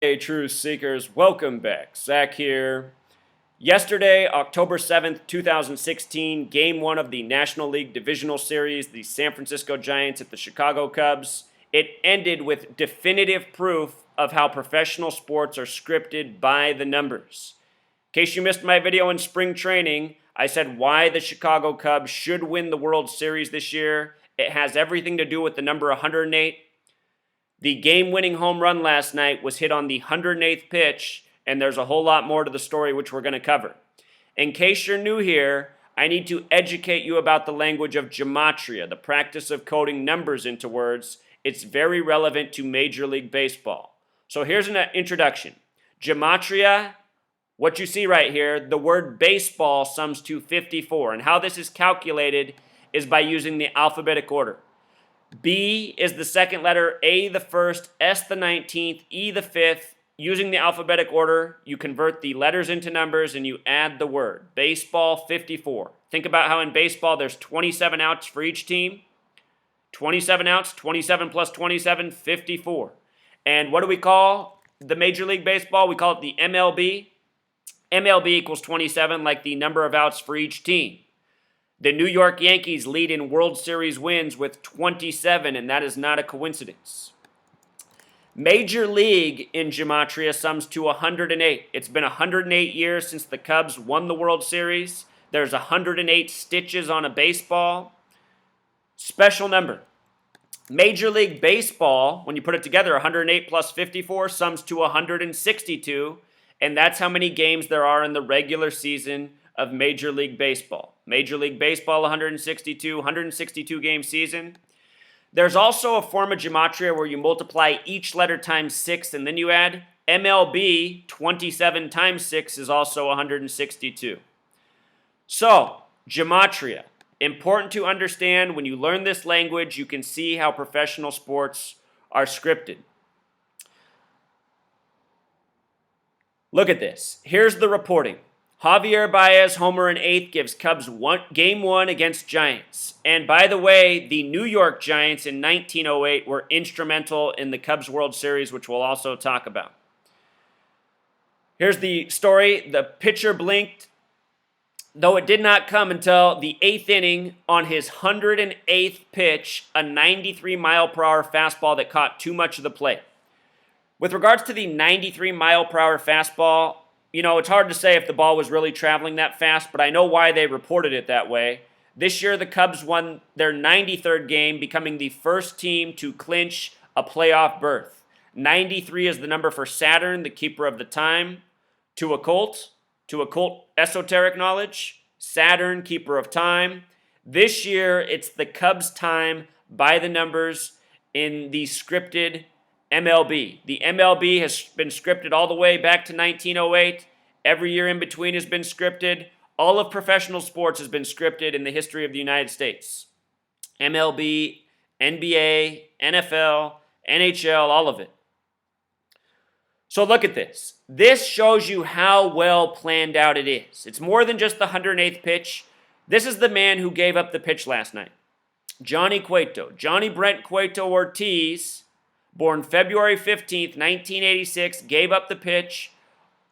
Hey, Truth Seekers, welcome back. Zach here. Yesterday, October 7th, 2016, Game 1 of the National League Divisional Series, the San Francisco Giants at the Chicago Cubs. It ended with definitive proof of how professional sports are scripted by the numbers. In case you missed my video in spring training, I said why the Chicago Cubs should win the World Series this year. It has everything to do with the number 108. The game-winning home run last night was hit on the 108th pitch, and there's a whole lot more to the story which we're going to cover. In case you're new here, I need to educate you about the language of gematria, the practice of coding numbers into words. It's very relevant to Major League Baseball. So here's an introduction. Gematria, what you see right here, the word baseball sums to 54, and how this is calculated is by using the alphabetic order. B is the second letter, A the first, S the 19th, E the 5th. Using the alphabetic order, you convert the letters into numbers and you add the word. Baseball 54. Think about how in baseball there's 27 outs for each team. 27 outs, 27 plus 27, 54. And what do we call the Major League Baseball? We call it the MLB. MLB equals 27, like the number of outs for each team. The New York Yankees lead in World Series wins with 27, and that is not a coincidence. Major League in gematria sums to 108. It's been 108 years since the Cubs won the World Series. There's 108 stitches on a baseball. Special number. Major League Baseball, when you put it together, 108 plus 54 sums to 162, and that's how many games there are in the regular season of Major League Baseball. Major League Baseball, 162 game season. There's also a form of gematria where you multiply each letter times 6 and then you add. MLB, 27 times 6 is also 162. So, gematria. Important to understand. When you learn this language, you can see how professional sports are scripted. Look at this. Here's the reporting. Javier Baez, homer in 8th, gives Cubs game 1 against Giants. And by the way, the New York Giants in 1908 were instrumental in the Cubs World Series, which we'll also talk about. Here's the story. The pitcher blinked, though it did not come until the 8th inning on his 108th pitch, a 93-mile-per-hour fastball that caught too much of the plate. With regards to the 93-mile-per-hour fastball, it's hard to say if the ball was really traveling that fast, but I know why they reported it that way. This year, the Cubs won their 93rd game, becoming the first team to clinch a playoff berth. 93 is the number for Saturn, the keeper of the time. To occult esoteric knowledge, Saturn, keeper of time. This year, it's the Cubs' time by the numbers in the scripted MLB. The MLB has been scripted all the way back to 1908. Every year in between has been scripted. All of professional sports has been scripted in the history of the United States. MLB, NBA, NFL, NHL, all of it. So look at this. This shows you how well planned out it is. It's more than just the 108th pitch. This is the man who gave up the pitch last night. Johnny Brent Cueto Ortiz, born February 15th, 1986, gave up the pitch,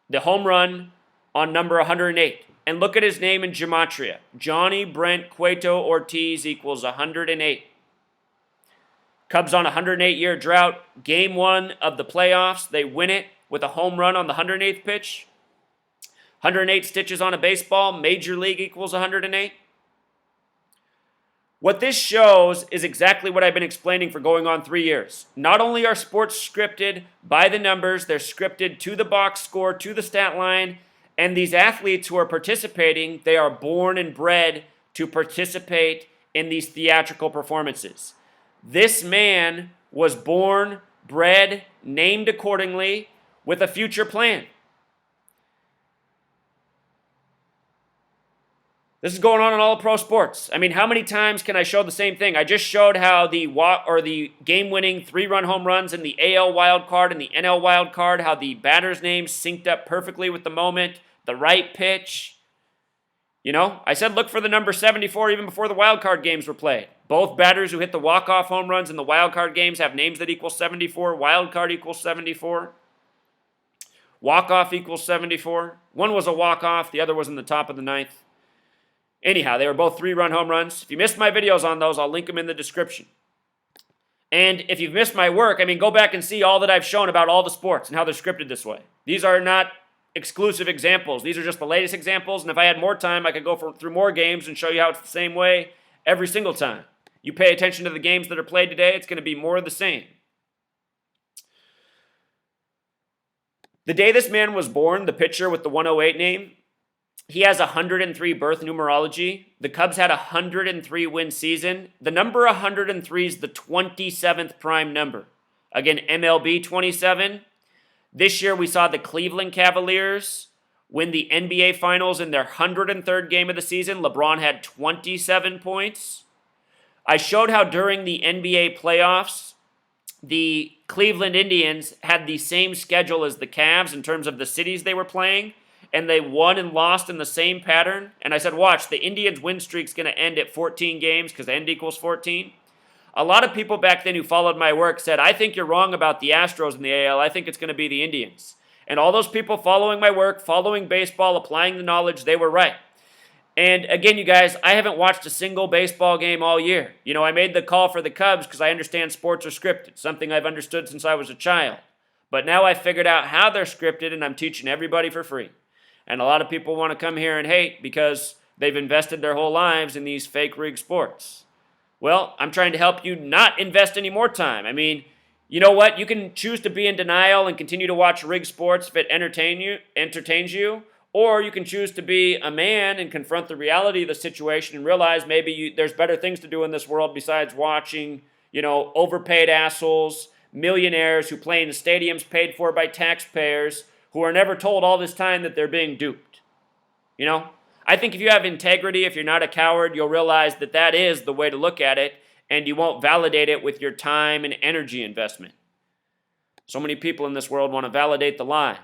the home run, on number 108. And look at his name in gematria. Johnny Brent Cueto Ortiz equals 108. Cubs on a 108-year drought. Game 1 of the playoffs, they win it with a home run on the 108th pitch. 108 stitches on a baseball. Major League equals 108. What this shows is exactly what I've been explaining for going on 3 years. Not only are sports scripted by the numbers, they're scripted to the box score, to the stat line, and these athletes who are participating, they are born and bred to participate in these theatrical performances. This man was born, bred, named accordingly, with a future plan. This is going on in all of pro sports. I mean, how many times can I show the same thing? I just showed how the game-winning 3-run home runs in the AL wild card and the NL wild card, how the batter's names synced up perfectly with the moment, the right pitch. I said look for the number 74 even before the wild card games were played. Both batters who hit the walk-off home runs in the wild card games have names that equal 74. Wild card equals 74. Walk-off equals 74. One was a walk-off. The other was in the top of the ninth. Anyhow, they were both 3-run home runs. If you missed my videos on those, I'll link them in the description. And if you've missed my work, go back and see all that I've shown about all the sports and how they're scripted this way. These are not exclusive examples. These are just the latest examples, and if I had more time, I could go through more games and show you how it's the same way every single time. You pay attention to the games that are played today, it's going to be more of the same. The day this man was born, the pitcher with the 108 name, he has 103 birth numerology. The Cubs had a 103 win season. The number 103 is the 27th prime number. Again, MLB 27. This year we saw the Cleveland Cavaliers win the NBA Finals in their 103rd game of the season. LeBron had 27 points. I showed how during the NBA playoffs, the Cleveland Indians had the same schedule as the Cavs in terms of the cities they were playing, and they won and lost in the same pattern. And I said, watch, the Indians' win streak's going to end at 14 games because end equals 14. A lot of people back then who followed my work said, I think you're wrong about the Astros in the AL. I think it's going to be the Indians. And all those people following my work, following baseball, applying the knowledge, they were right. And again, you guys, I haven't watched a single baseball game all year. I made the call for the Cubs because I understand sports are scripted, something I've understood since I was a child. But now I figured out how they're scripted, and I'm teaching everybody for free. And a lot of people want to come here and hate because they've invested their whole lives in these fake rigged sports. Well, I'm trying to help you not invest any more time. You know what? You can choose to be in denial and continue to watch rigged sports if it entertains you, or you can choose to be a man and confront the reality of the situation and realize maybe there's better things to do in this world besides watching, overpaid assholes, millionaires who play in stadiums paid for by taxpayers who are never told all this time that they're being duped. I think if you have integrity, if you're not a coward, you'll realize that that is the way to look at it, and you won't validate it with your time and energy investment. So many people in this world want to validate the lie.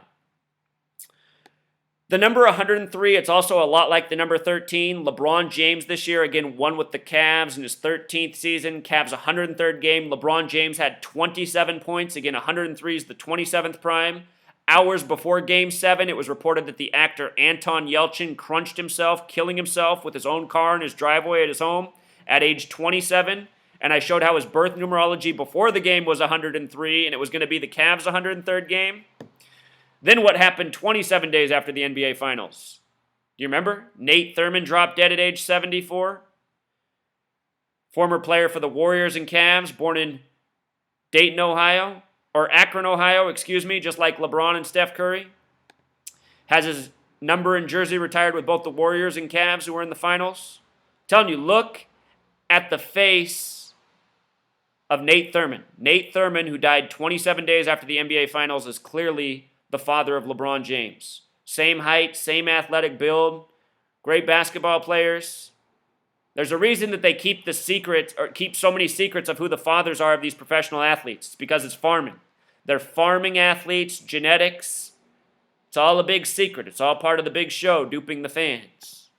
The number 103, it's also a lot like the number 13. LeBron James this year, again, won with the Cavs in his 13th season. Cavs 103rd game. LeBron James had 27 points. Again, 103 is the 27th prime. Hours before Game 7, it was reported that the actor Anton Yelchin crunched himself, killing himself with his own car in his driveway at his home at age 27. And I showed how his birth numerology before the game was 103, and it was going to be the Cavs' 103rd game. Then what happened 27 days after the NBA Finals? Do you remember? Nate Thurmond dropped dead at age 74. Former player for the Warriors and Cavs, born in Dayton, Ohio, or Akron, Ohio, just like LeBron and Steph Curry. Has his number and jersey retired with both the Warriors and Cavs who were in the finals. I'm telling you, look at the face of Nate Thurmond. Nate Thurmond, who died 27 days after the NBA Finals, is clearly the father of LeBron James. Same height, same athletic build, great basketball players. There's a reason that they keep the secret, or keep so many secrets of who the fathers are of these professional athletes. It's because it's farming. They're farming athletes, genetics. It's all a big secret. It's all part of the big show, duping the fans.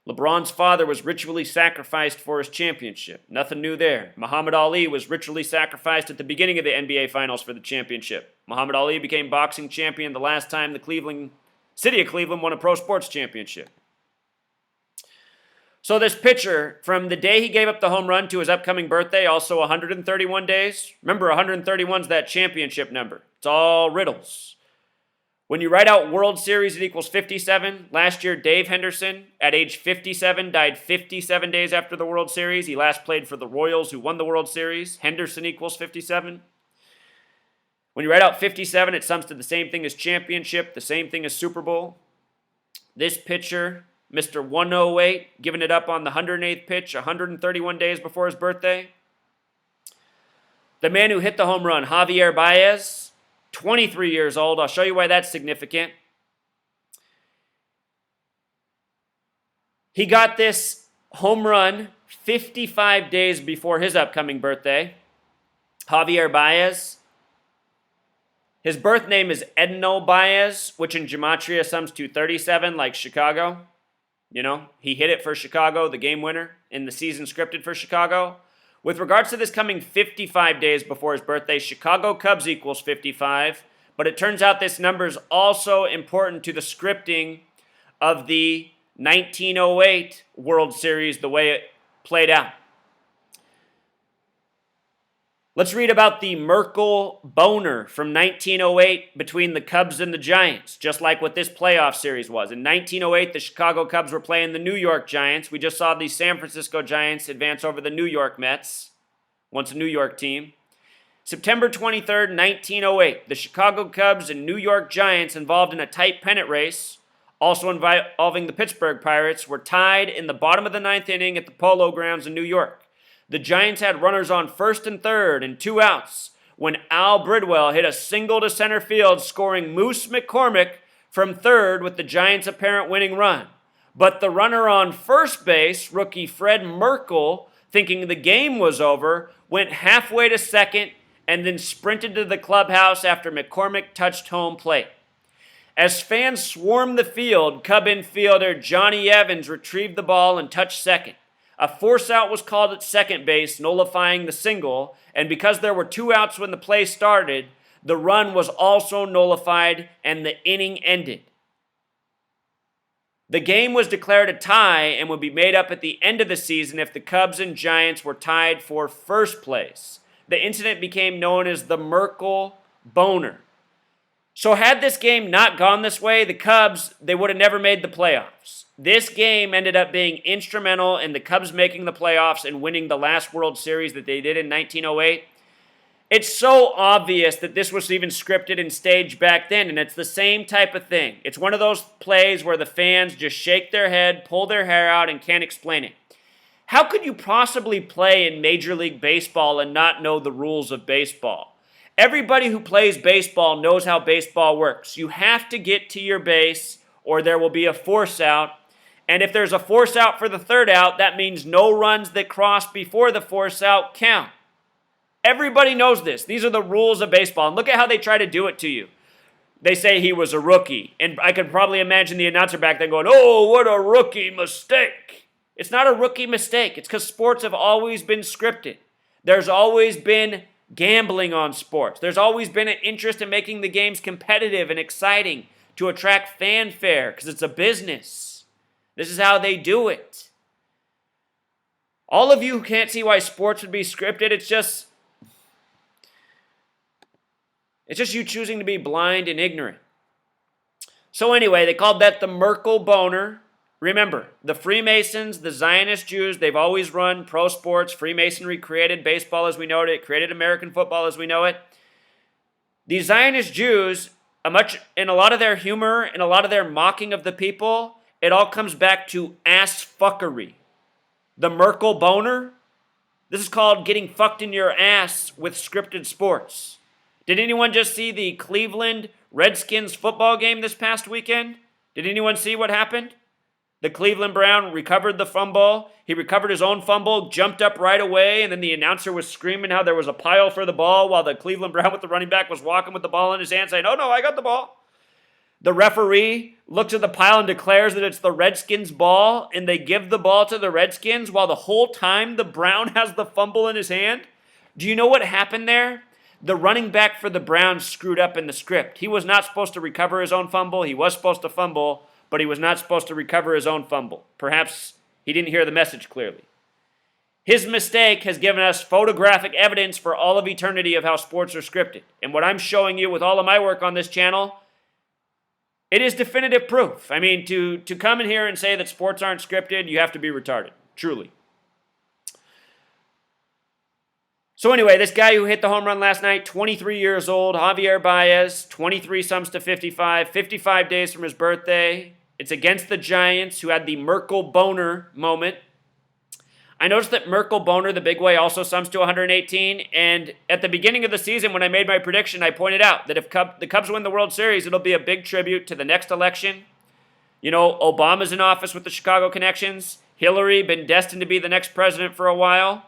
LeBron's father was ritually sacrificed for his championship. Nothing new there. Muhammad Ali was ritually sacrificed at the beginning of the NBA Finals for the championship. Muhammad Ali became boxing champion the last time the city of Cleveland won a pro sports championship. So this pitcher, from the day he gave up the home run to his upcoming birthday, also 131 days. Remember, 131 is that championship number. It's all riddles. When you write out World Series, it equals 57. Last year, Dave Henderson, at age 57, died 57 days after the World Series. He last played for the Royals, who won the World Series. Henderson equals 57. When you write out 57, it sums to the same thing as championship, the same thing as Super Bowl. This pitcher, Mr. 108, giving it up on the 108th pitch, 131 days before his birthday. The man who hit the home run, Javier Baez, 23 years old. I'll show you why that's significant. He got this home run 55 days before his upcoming birthday. Javier Baez. His birth name is Edno Baez, which in gematria sums to 37, like Chicago. He hit it for Chicago, the game winner in the season scripted for Chicago. With regards to this coming 55 days before his birthday, Chicago Cubs equals 55, But it turns out this number is also important to the scripting of the 1908 World Series, the way it played out. Let's read about the Merkel boner from 1908 between the Cubs and the Giants, just like what this playoff series was. In 1908, the Chicago Cubs were playing the New York Giants. We just saw the San Francisco Giants advance over the New York Mets, once a New York team. September 23rd, 1908, the Chicago Cubs and New York Giants, involved in a tight pennant race, also involving the Pittsburgh Pirates, were tied in the bottom of the ninth inning at the Polo Grounds in New York. The Giants had runners on first and third and 2 outs when Al Bridwell hit a single to center field, scoring Moose McCormick from third with the Giants' apparent winning run. But the runner on first base, rookie Fred Merkel, thinking the game was over, went halfway to second and then sprinted to the clubhouse after McCormick touched home plate. As fans swarmed the field, Cub infielder Johnny Evans retrieved the ball and touched second. A force out was called at second base, nullifying the single, and because there were 2 outs when the play started, the run was also nullified and the inning ended. The game was declared a tie and would be made up at the end of the season if the Cubs and Giants were tied for first place. The incident became known as the Merkel boner. So had this game not gone this way, the Cubs, they would have never made the playoffs. This game ended up being instrumental in the Cubs making the playoffs and winning the last World Series that they did in 1908. It's so obvious that this was even scripted and staged back then, and it's the same type of thing. It's one of those plays where the fans just shake their head, pull their hair out, and can't explain it. How could you possibly play in Major League Baseball and not know the rules of baseball? Everybody who plays baseball knows how baseball works. You have to get to your base or there will be a force out. And if there's a force out for the third out, that means no runs that cross before the force out count. Everybody knows this. These are the rules of baseball. And look at how they try to do it to you. They say he was a rookie. And I can probably imagine the announcer back then going, "Oh, what a rookie mistake." It's not a rookie mistake. It's because sports have always been scripted. There's always been gambling on sports. There's always been an interest in making the games competitive and exciting to attract fanfare because it's a business. This is how they do it. All of you who can't see why sports would be scripted, it's just you choosing to be blind and ignorant. So anyway, they called that the Merkel boner. Remember, the Freemasons, the Zionist Jews, they've always run pro sports. Freemasonry created baseball as we know it. It created American football as we know it. The Zionist Jews, in a lot of their humor, in a lot of their mocking of the people, it all comes back to ass fuckery. The Merkel boner, this is called getting fucked in your ass with scripted sports. Did anyone just see the Cleveland Redskins football game this past weekend? Did anyone see what happened? The Cleveland Brown recovered the fumble. He recovered his own fumble, jumped up right away, and then the announcer was screaming how there was a pile for the ball while the Cleveland Brown with the running back was walking with the ball in his hand saying, "Oh no, I got the ball." The referee looks at the pile and declares that it's the Redskins' ball, and they give the ball to the Redskins while the whole time the Brown has the fumble in his hand. Do you know what happened there? The running back for the Browns screwed up in the script. He was not supposed to recover his own fumble. He was supposed to fumble, but he was not supposed to recover his own fumble. Perhaps he didn't hear the message clearly. His mistake has given us photographic evidence for all of eternity of how sports are scripted. And what I'm showing you with all of my work on this channel, it is definitive proof. I mean, to come in here and say that sports aren't scripted, you have to be retarded, truly. So anyway, this guy who hit the home run last night, 23 years old, Javier Baez, 23 sums to 55, 55 days from his birthday. It's against the Giants, who had the Merkel boner moment. I noticed that Merkel boner, the big way, also sums to 118. And at the beginning of the season, when I made my prediction, I pointed out that if the Cubs win the World Series, it'll be a big tribute to the next election. You know, Obama's in office with the Chicago connections. Hillary, been destined to be the next president for a while.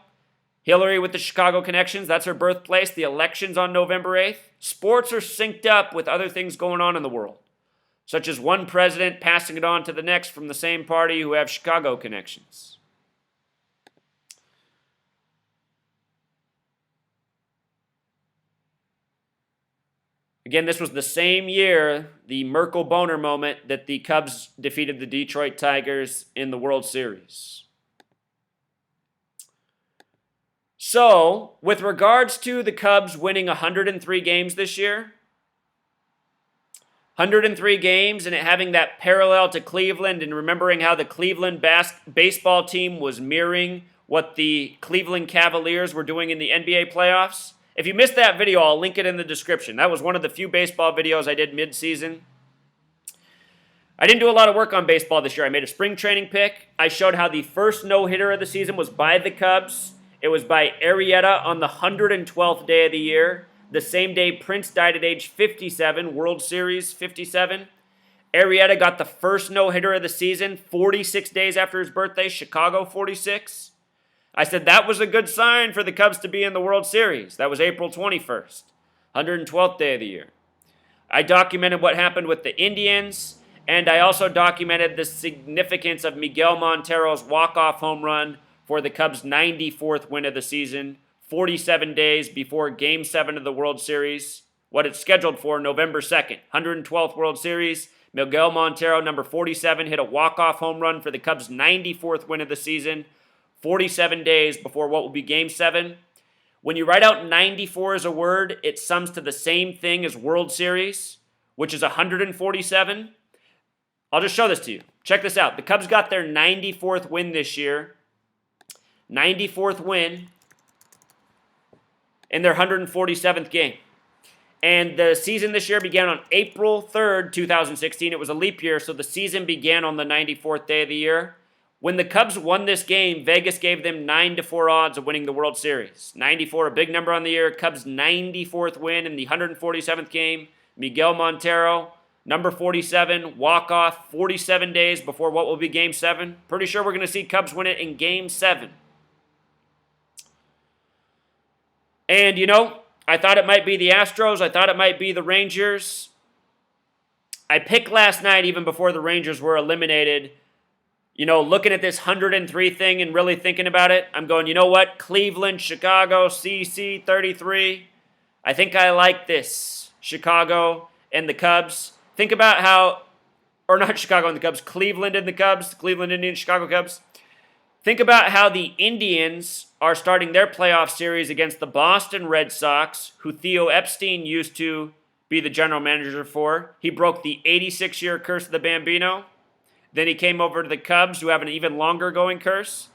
Hillary with the Chicago connections, that's her birthplace. The election's on November 8th. Sports are synced up with other things going on in the world, such as one president passing it on to the next from the same party who have Chicago connections. Again, this was the same year, the Merkel boner moment, that the Cubs defeated the Detroit Tigers in the World Series. So, with regards to the Cubs winning 103 games this year, 103 games and it having that parallel to Cleveland, and remembering how the Cleveland baseball team was mirroring what the Cleveland Cavaliers were doing in the NBA playoffs. If you missed that video, I'll link it in the description. That was one of the few baseball videos I did mid-season. I didn't do a lot of work on baseball this year. I made a spring training pick. I showed how the first no-hitter of the season was by the Cubs. It was by Arrieta on the 112th day of the year. The same day Prince died at age 57, World Series 57. Arrieta got the first no-hitter of the season 46 days after his birthday, Chicago 46. I said that was a good sign for the Cubs to be in the World Series. That was April 21st, 112th day of the year. I documented what happened with the Indians, and I also documented the significance of Miguel Montero's walk-off home run for the Cubs' 94th win of the season, 47 days before Game 7 of the World Series, what it's scheduled for, November 2nd, 112th World Series. Miguel Montero, number 47, hit a walk-off home run for the Cubs' 94th win of the season, 47 days before what will be Game 7. When you write out 94 as a word, it sums to the same thing as World Series, which is 147. I'll just show this to you. Check this out. The Cubs got their 94th win this year. 94th win in their 147th game. And the season this year began on April 3rd, 2016. It was a leap year, so the season began on the 94th day of the year. When the Cubs won this game, Vegas gave them 9-4 odds of winning the World Series. 94, a big number on the year. Cubs' 94th win in the 147th game. Miguel Montero, number 47, walk-off 47 days before what will be Game 7. Pretty sure we're going to see Cubs win it in Game 7. And, you know, I thought it might be the Astros. I thought it might be the Rangers. I picked last night, even before the Rangers were eliminated. You know, looking at this 103 thing and really thinking about it, I'm going, you know what? Cleveland, Chicago, CC 33. I think I like this. Chicago and the Cubs. Think about how, or not Chicago and the Cubs, Cleveland and the Cubs, Cleveland Indians, Chicago Cubs. Think about how the Indians are starting their playoff series against the Boston Red Sox, who Theo Epstein used to be the general manager for. He broke the 86-year curse of the Bambino. Then he came over to the Cubs, who have an even longer going curse.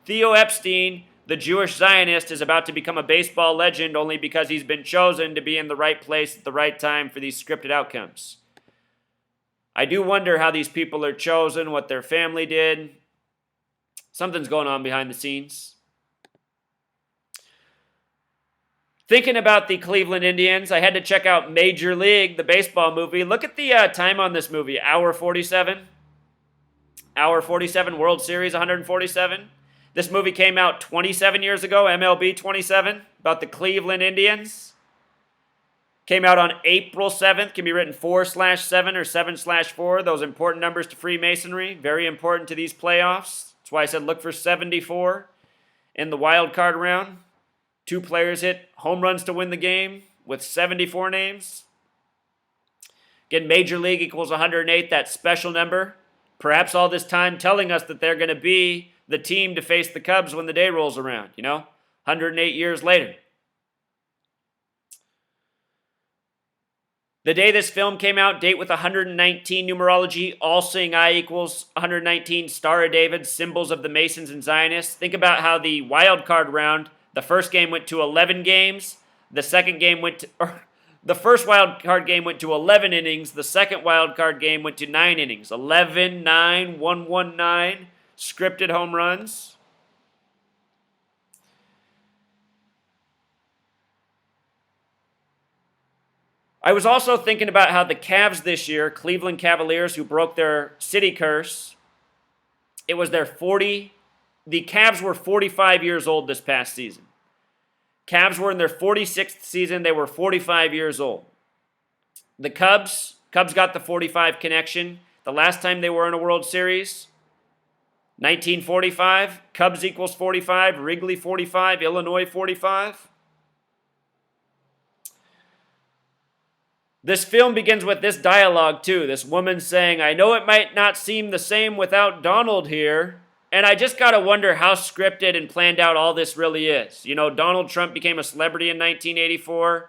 Theo Epstein, the Jewish Zionist, is about to become a baseball legend only because he's been chosen to be in the right place at the right time for these scripted outcomes. I do wonder how these people are chosen, what their family did. Something's going on behind the scenes. Thinking about the Cleveland Indians, I had to check out Major League, the baseball movie. Look at the time on this movie, hour 47. Hour 47, World Series 147. This movie came out 27 years ago, MLB 27, about the Cleveland Indians. Came out on April 7th, can be written 4/7 or 7/4. Those important numbers to Freemasonry, very important to these playoffs. That's why I said look for 74 in the wild card round. 2 players hit home runs to win the game with 74 names. Again, Major League equals 108, that special number. Perhaps all this time telling us that they're going to be the team to face the Cubs when the day rolls around, 108 years later. The day this film came out, date with 119 numerology, all seeing eye equals 119, Star of David, symbols of the Masons and Zionists. Think about how the wild card round, the first game went to 11 games, the second game went to... The first wild card game went to 11 innings. The second wild card game went to 9 innings. 11, 9, 1, 1, 9. Scripted home runs. I was also thinking about how the Cavs this year, Cleveland Cavaliers, who broke their city curse, it was their the Cavs were 45 years old this past season. Cavs were in their 46th season. They were 45 years old. The Cubs got the 45 connection. The last time they were in a World Series, 1945. Cubs equals 45. Wrigley 45. Illinois 45. This film begins with this dialogue, too. This woman saying, I know it might not seem the same without Donald here. And I just got to wonder how scripted and planned out all this really is. You know, Donald Trump became a celebrity in 1984.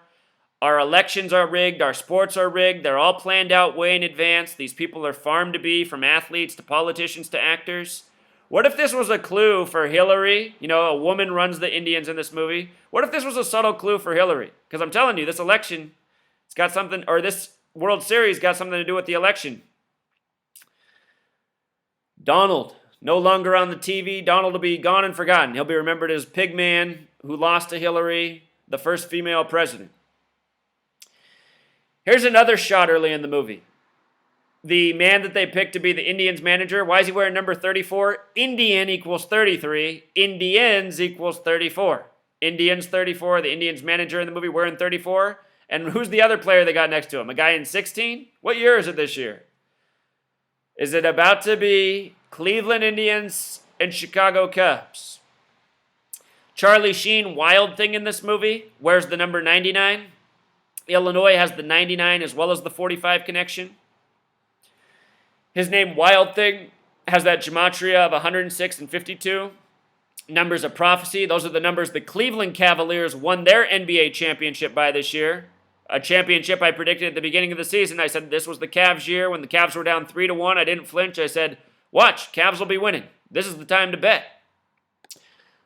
Our elections are rigged. Our sports are rigged. They're all planned out way in advance. These people are farmed to be, from athletes to politicians to actors. What if this was a clue for Hillary? You know, a woman runs the Indians in this movie. What if this was a subtle clue for Hillary? Because I'm telling you, this election, it's got something, or this World Series got something to do with the election. Donald, no longer on the TV. Donald will be gone and forgotten. He'll be remembered as Pigman, who lost to Hillary, the first female president. Here's another shot early in the movie. The man that they picked to be the Indians manager, why is he wearing number 34? Indian equals 33. Indians equals 34. Indians 34, the Indians manager in the movie wearing 34. And who's the other player they got next to him? A guy in 16? What year is it this year? Is it about to be Cleveland Indians and Chicago Cubs? Charlie Sheen, Wild Thing in this movie, wears the number 99. Illinois has the 99 as well as the 45 connection. His name, Wild Thing, has that gematria of 106 and 52. Numbers of prophecy. Those are the numbers the Cleveland Cavaliers won their NBA championship by this year. A championship I predicted at the beginning of the season. I said this was the Cavs year. When the Cavs were down 3-1, I didn't flinch. I said, watch, Cavs will be winning. This is the time to bet.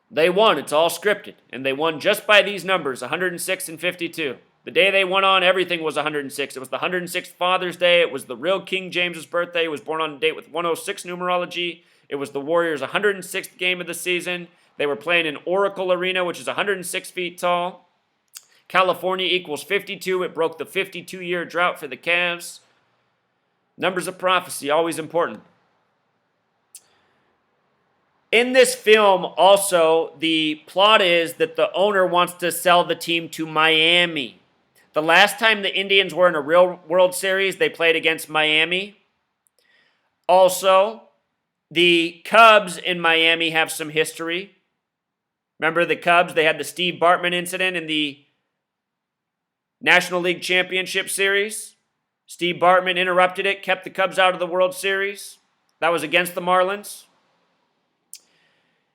They won. It's all scripted. And they won just by these numbers, 106 and 52. The day they went on, everything was 106. It was the 106th Father's Day. It was the real King James's birthday. He was born on a date with 106 numerology. It was the Warriors' 106th game of the season. They were playing in Oracle Arena, which is 106 feet tall. California equals 52. It broke the 52-year drought for the Cavs. Numbers of prophecy, always important. In this film, also, the plot is that the owner wants to sell the team to Miami. The last time the Indians were in a real World Series, they played against Miami. Also, the Cubs in Miami have some history. Remember the Cubs? They had the Steve Bartman incident in the National League Championship Series. Steve Bartman interrupted it, kept the Cubs out of the World Series. That was against the Marlins.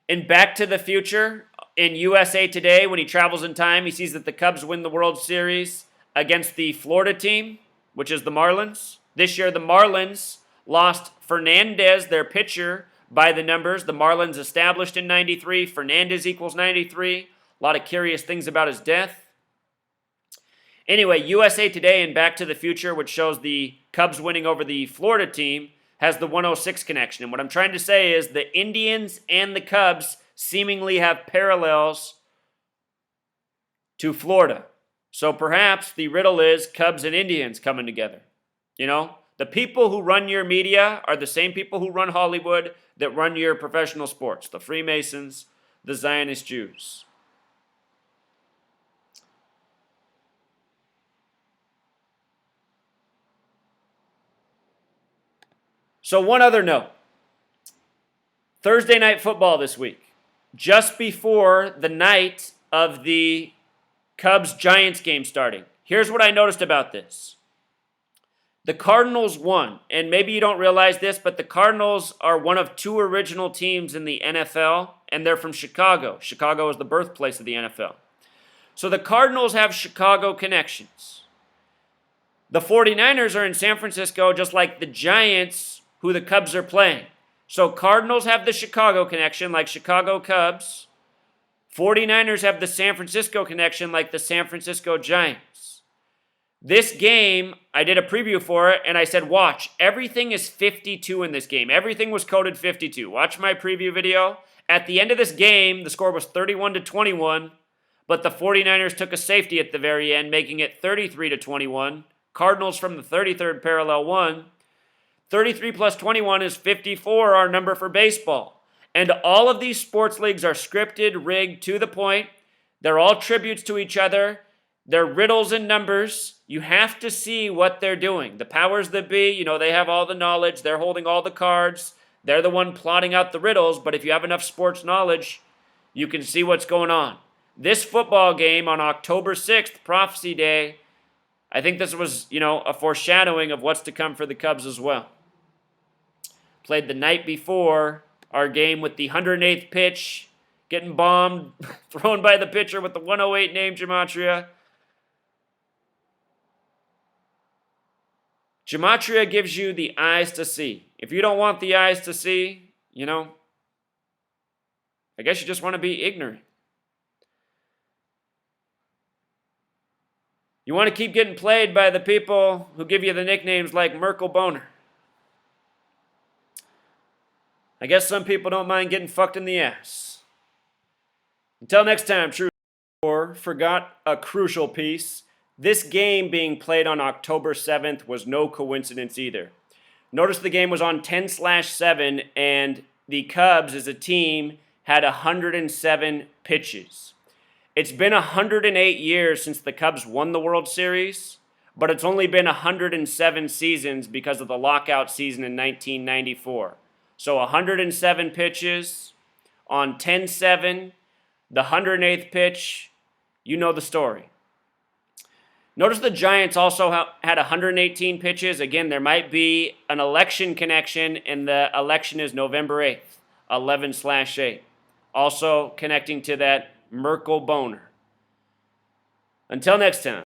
In Back to the Future, in USA Today, when he travels in time, he sees that the Cubs win the World Series against the Florida team, which is the Marlins. This year, the Marlins lost Fernandez, their pitcher, by the numbers. The Marlins established in 93. Fernandez equals 93. A lot of curious things about his death. Anyway, USA Today in Back to the Future, which shows the Cubs winning over the Florida team, has the 106 connection. And what I'm trying to say is the Indians and the Cubs seemingly have parallels to Florida. So perhaps the riddle is Cubs and Indians coming together. You know, the people who run your media are the same people who run Hollywood that run your professional sports. The Freemasons, the Zionist Jews. So one other note. Thursday night football this week. Just before the night of the Cubs-Giants game starting. Here's what I noticed about this. The Cardinals won, and maybe you don't realize this, but the Cardinals are one of two original teams in the NFL, and they're from Chicago. Chicago is the birthplace of the NFL. So the Cardinals have Chicago connections. The 49ers are in San Francisco, just like the Giants, who the Cubs are playing. So Cardinals have the Chicago connection, like Chicago Cubs. 49ers have the San Francisco connection, like the San Francisco Giants. This game, I did a preview for it, and I said, watch, everything is 52 in this game. Everything was coded 52. Watch my preview video. At the end of this game, the score was 31-21, but the 49ers took a safety at the very end, making it 33-21. Cardinals from the 33rd parallel won. 33 plus 21 is 54, our number for baseball. And all of these sports leagues are scripted, rigged, to the point. They're all tributes to each other. They're riddles and numbers. You have to see what they're doing. The powers that be, they have all the knowledge. They're holding all the cards. They're the one plotting out the riddles. But if you have enough sports knowledge, you can see what's going on. This football game on October 6th, Prophecy Day, I think this was, a foreshadowing of what's to come for the Cubs as well. Played the night before our game with the 108th pitch, getting bombed, thrown by the pitcher with the 108 name gematria. Gematria gives you the eyes to see. If you don't want the eyes to see, I guess you just want to be ignorant. You want to keep getting played by the people who give you the nicknames like Merkel Boner. I guess some people don't mind getting fucked in the ass. Until next time, True forgot a crucial piece. This game being played on October 7th was no coincidence either. Notice the game was on 10/7, and the Cubs as a team had 107 pitches. It's been 108 years since the Cubs won the World Series, but it's only been 107 seasons because of the lockout season in 1994. So 107 pitches on 10/7, the 108th pitch, you know the story. Notice the Giants also had 118 pitches. Again, there might be an election connection, and the election is November 8th, 11/8. Also connecting to that Merkel Boner. Until next time.